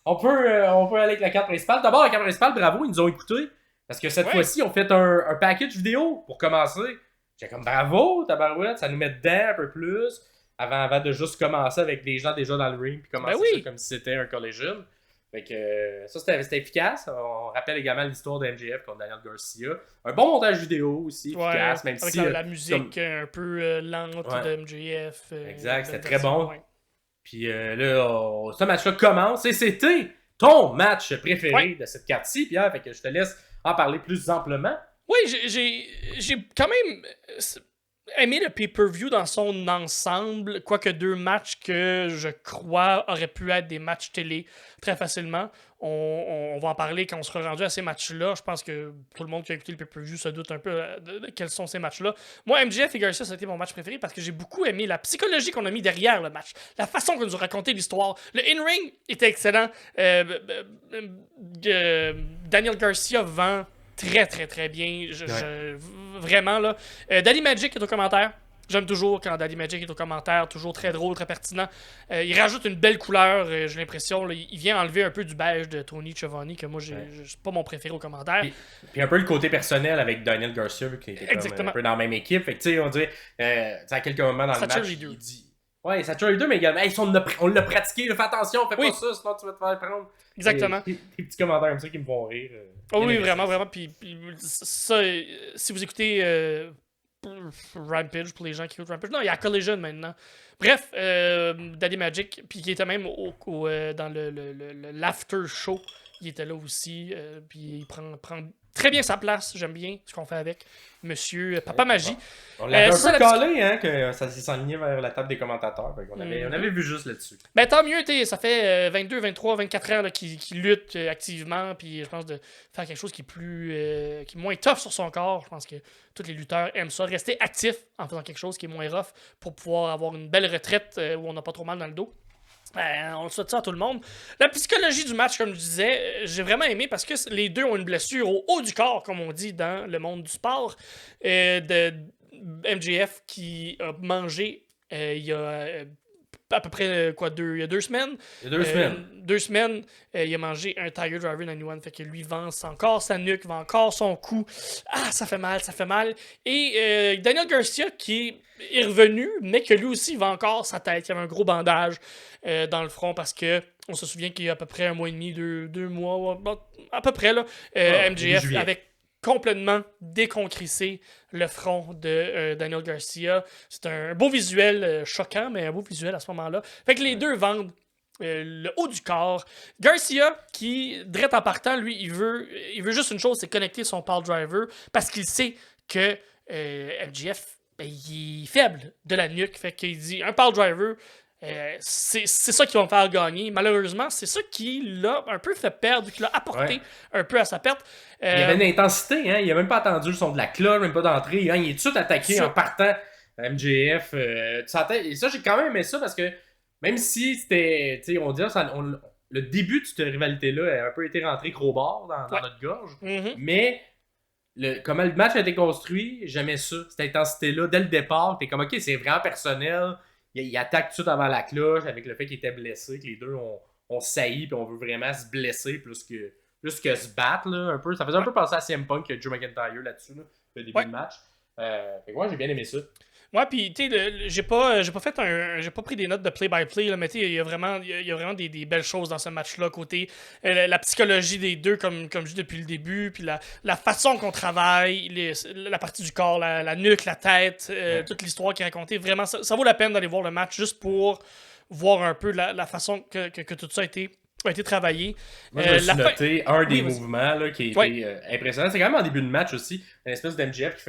on peut aller avec la carte principale. D'abord, la carte principale, bravo, ils nous ont écoutés. Parce que cette fois-ci, on fait un package vidéo pour commencer. J'ai comme bravo, tabarouette, ça nous met dedans un peu plus. Avant de juste commencer avec des gens déjà dans le ring, puis commencer ça comme si c'était un collision. Fait que ça, c'était efficace. On rappelle également l'histoire de MJF contre Daniel Garcia. Un bon montage vidéo aussi, efficace. Même avec si, la musique un peu lente de MJF. Exact, c'était très bon. Puis là, ce match-là commence et c'était ton match préféré de cette carte-ci, Pierre. Fait que je te laisse en parler plus amplement. Oui, j'ai quand même aimé le pay-per-view dans son ensemble, quoique 2 matchs que je crois auraient pu être des matchs télé très facilement. On va en parler quand on sera rendu à ces matchs-là. Je pense que tout le monde qui a écouté le pay-per-view se doute un peu de quels sont ces matchs-là. Moi, MJF et Garcia, ça a été mon match préféré parce que j'ai beaucoup aimé la psychologie qu'on a mis derrière le match. La façon qu'on nous a raconté l'histoire. Le in-ring était excellent. Daniel Garcia vend très, très, très bien. Vraiment, là. Daddy Magic est au commentaire. J'aime toujours quand Daddy Magic est au commentaire. Toujours très drôle, très pertinent. Il rajoute une belle couleur, j'ai l'impression. Là, il vient enlever un peu du beige de Tony Schiavone, que moi, c'est pas mon préféré au commentaire. Puis un peu le côté personnel avec Daniel Garcia, qui était comme un peu dans la même équipe. Fait que, tu sais, on dirait, à quelques moments dans le match, il dit... Ouais, ça tue les deux, mais également, hey, on l'a pratiqué, fais attention, fais pas ça, sinon tu vas te faire prendre. Exactement. Des petits commentaires comme ça qui me font rire. Oui, vraiment, vraiment. Puis ça, si vous écoutez Rampage, pour les gens qui écoutent Rampage, non, il y a Collision maintenant. Bref, Daddy Magic, puis qui était même dans l'after show, il était là aussi, puis il prend très bien sa place, j'aime bien ce qu'on fait avec Monsieur Papa Magie. On l'avait un peu calé, hein, que ça s'est s'enligné vers la table des commentateurs. On avait vu juste là-dessus. Ben tant mieux, ça fait 22, 23, 24 ans qu'il lutte activement, puis je pense de faire quelque chose qui est moins tough sur son corps. Je pense que tous les lutteurs aiment ça, rester actifs en faisant quelque chose qui est moins rough pour pouvoir avoir une belle retraite où on n'a pas trop mal dans le dos. On le souhaite ça à tout le monde. La psychologie du match, comme je disais, j'ai vraiment aimé parce que les deux ont une blessure au haut du corps, comme on dit dans le monde du sport, de MJF qui a mangé il y a à peu près il y a 2 semaines. Il y a 2 semaines. 2 semaines, il a mangé un Tiger Driver 91. Fait que lui vend encore sa nuque, vend encore son cou. Ah, ça fait mal, ça fait mal. Et Daniel Garcia qui est revenu, mais que lui aussi vend encore sa tête. Il y avait un gros bandage dans le front parce que on se souvient qu'il y a à peu près 1 mois et demi, 2 mois, à peu près là, MJF avec complètement déconcrissé le front de Daniel Garcia. C'est un beau visuel choquant, mais un beau visuel à ce moment-là. Fait que les deux vendent le haut du corps. Garcia, qui, direct en partant, lui, il veut juste une chose, c'est connecter son pile driver parce qu'il sait que MJF, il est faible de la nuque. Fait qu'il dit, un pile driver, c'est ça qui va me faire gagner. Malheureusement, c'est ça qui l'a un peu fait perdre, qui l'a apporté un peu à sa perte. Il y avait une intensité, hein? Il a même pas attendu le son de la cloche, même pas d'entrée. Hein? Il est tout de suite attaqué en partant MJF. Et ça, j'ai quand même aimé ça parce que même si c'était, tu sais, on dirait, le début de cette rivalité-là a un peu été rentré crowbar dans notre gorge. Mais comment le match a été construit, j'aimais ça, cette intensité-là. Dès le départ, t'es comme, ok, c'est vraiment personnel. Il attaque tout de suite avant la cloche avec le fait qu'il était blessé, que les deux ont sailli puis on veut vraiment se blesser plus que se battre là, un peu. Ça faisait un peu penser à CM Punk et Drew McIntyre là-dessus, là, le début de match. Fait que moi, j'ai bien aimé ça. Ouais, puis tu sais, j'ai pas pris des notes de play-by-play, là, mais tu sais, il y a vraiment des belles choses dans ce match-là, côté la psychologie des deux, comme je dis depuis le début, puis la façon qu'on travaille, la partie du corps, la nuque, la tête, toute l'histoire qui est racontée. Vraiment, ça vaut la peine d'aller voir le match juste pour voir un peu la façon que tout ça a été travaillé. Moi, je me suis noté un des mouvements là, qui a été impressionnant. C'est quand même en début de match aussi. Une espèce d'MJF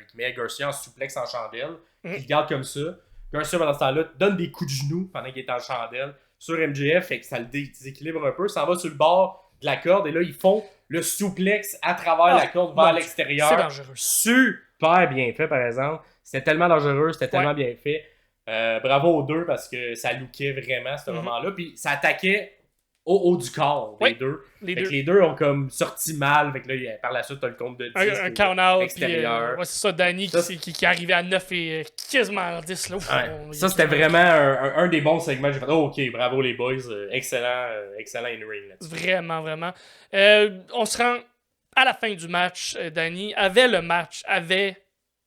qui met Garcia en suplex en chandelle. Puis il garde comme ça. Garcia, pendant ce temps-là, donne des coups de genoux pendant qu'il est en chandelle sur MJF. Fait que ça le déséquilibre un peu. Ça va sur le bord de la corde. Et là, ils font le suplex à travers la corde vers l'extérieur. C'est dangereux. Super bien fait, par exemple. C'était tellement dangereux. C'était tellement bien fait. Bravo aux deux parce que ça lookait vraiment à ce moment-là. Puis ça attaquait au haut du corps, les deux. Les fait deux. que les deux ont comme sorti mal. Fait que là, par la suite, t'as le compte de 10. Un count-out. Extérieur. Ouais, c'est ça, Danny qui arrivait à 9 et quasiment 10. Là. Ouf, ça, c'était vraiment un des bons segments. J'ai fait, oh, ok, bravo les boys. Excellent in-ring là-dessus. Vraiment, vraiment. On se rend à la fin du match. Danny avait le match,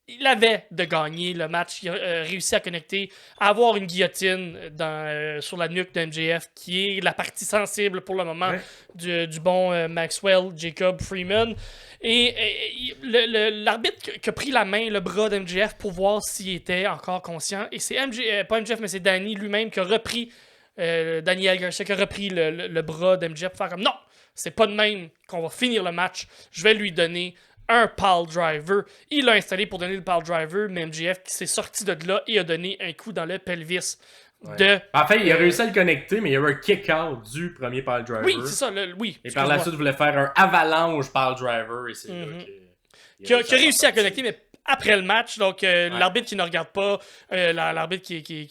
il avait de gagner le match. Il a réussi à connecter, à avoir une guillotine sur la nuque de MJF, qui est la partie sensible pour le moment du bon Maxwell, Jacob Freeman. Et l'arbitre qui a pris la main, le bras de MJF pour voir s'il était encore conscient. Et c'est pas MJF, mais c'est Danny lui-même qui a repris, Daniel Garcia, qui a repris le bras de MJF pour faire comme non, c'est pas de même qu'on va finir le match. Je vais lui donner un pile driver. Il l'a installé pour donner le pile driver, mais MJF qui s'est sorti de là et a donné un coup dans le pelvis de... En fait, il a réussi à le connecter, mais il y a eu un kick-out du premier pile driver. Oui, c'est ça. Oui, et par la suite, il voulait faire un avalanche pile driver. Et c'est là qui a réussi à connecter, mais après le match, donc l'arbitre qui ne regarde pas, l'arbitre qui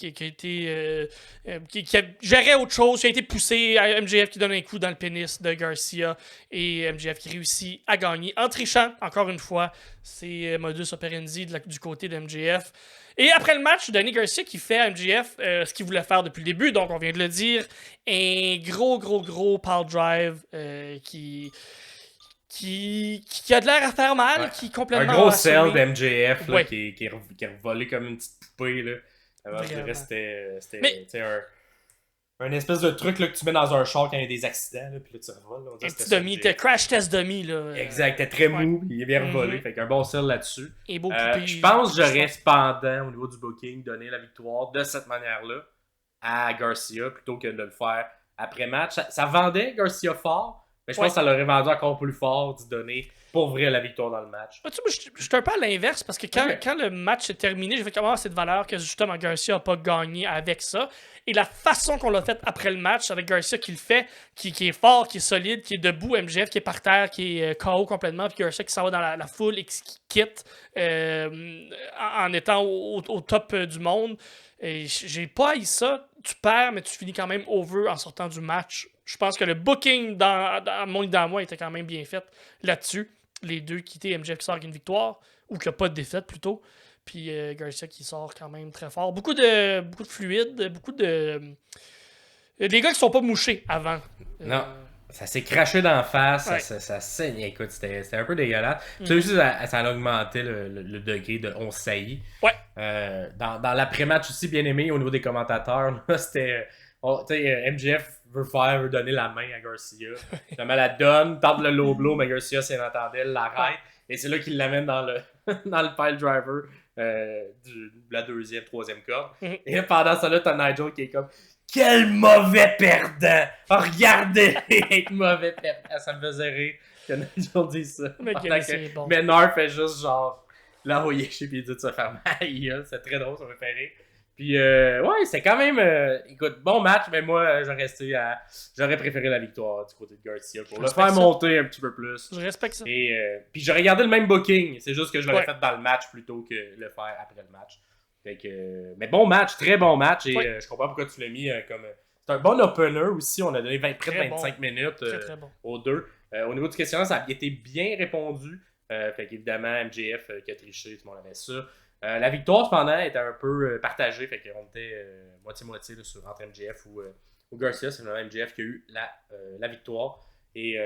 gérait autre chose, qui a été poussé, MJF qui donne un coup dans le pénis de Garcia et MJF qui réussit à gagner en trichant, encore une fois, c'est modus operandi du côté de MJF. Et après le match, Danny Garcia qui fait à MJF ce qu'il voulait faire depuis le début, donc on vient de le dire, un gros pile drive qui a de l'air à faire mal, qui est complètement... Un gros sell d'MJF qui est revolé comme une petite poupée. Là. Alors, je dirais c'était un espèce de truc là, que tu mets dans un char quand il y a des accidents, là, puis là tu revoles. Un petit dummy, crash test dummy. Là, exact, t'es très mou, il est bien revolé. Fait qu'un bon sell là-dessus. Et beau je pense que j'aurais cependant, au niveau du booking, donné la victoire de cette manière-là à Garcia plutôt que de le faire après match. Ça vendait Garcia fort. Mais je pense que ça l'aurait vendu encore plus fort d'y donner pour vrai la victoire dans le match. Je suis un peu à l'inverse parce que quand le match est terminé, j'ai fait comment c'est de valeur que justement Garcia n'a pas gagné avec ça. Et la façon qu'on l'a fait après le match, avec Garcia qui le fait, qui est fort, qui est solide, qui est debout, MJF qui est par terre, qui est KO complètement, puis Garcia qui s'en va dans la foule et qui quitte en étant au top du monde. Et j'ai pas haï ça. Tu perds, mais tu finis quand même over en sortant du match. Je pense que le booking dans mon idée dans moi était quand même bien fait là-dessus. Les deux quittés, MJF qui sort avec une victoire, ou qui n'a pas de défaite plutôt. Puis Garcia qui sort quand même très fort. Beaucoup de fluide, beaucoup de... Les gars qui sont pas mouchés avant. Non. Ça s'est craché d'en face, ça saignait. Écoute, c'était un peu dégueulasse. Ça aussi, ça a augmenté le degré de on saillit. Ouais. Dans l'après-match aussi, bien aimé, au niveau des commentateurs, là, c'était... MJF veut donner la main à Garcia. Finalement, la donne, tente le low blow, mais Garcia, s'il entendait, l'arrête. Et c'est là qu'il l'amène dans le pile driver de la deuxième, troisième corde. Et pendant ça, là, t'as Nigel qui est comme... Quel mauvais perdant! Oh, regardez! Être mauvais perdant! Ça me faisait rire que Nigel dise ça. Mais Nar fait juste genre l'envoyer chez puis il dit de se faire mal. C'est très drôle, ça me fait rire. Puis, ouais, c'est quand même... écoute, bon match, mais moi, j'aurais préféré la victoire du côté de Garcia pour le faire monter un petit peu plus. Je respecte ça. Et puis, j'aurais gardé le même booking. C'est juste que je l'aurais fait dans le match plutôt que le faire après le match. Fait que, mais bon match, très bon match. Et je comprends pourquoi tu l'as mis comme... C'est un bon opener aussi. On a donné près de 25 minutes très bon. Aux deux. Au niveau du questionnaire, ça a été bien répondu. Fait qu'évidemment, MJF qui a triché, tout le monde avait ça. La victoire, cependant, était un peu partagée. Fait qu'on était moitié-moitié entre MJF ou Garcia. C'est vraiment MJF qui a eu la victoire. Et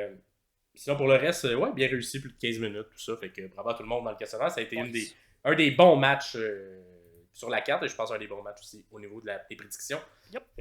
sinon, pour le reste, bien réussi, plus de 15 minutes, tout ça. Fait que bravo à tout le monde dans le questionnaire. Ça a été un des bons matchs sur la carte. Et je pense un des bons matchs aussi au niveau des prédictions. Yep.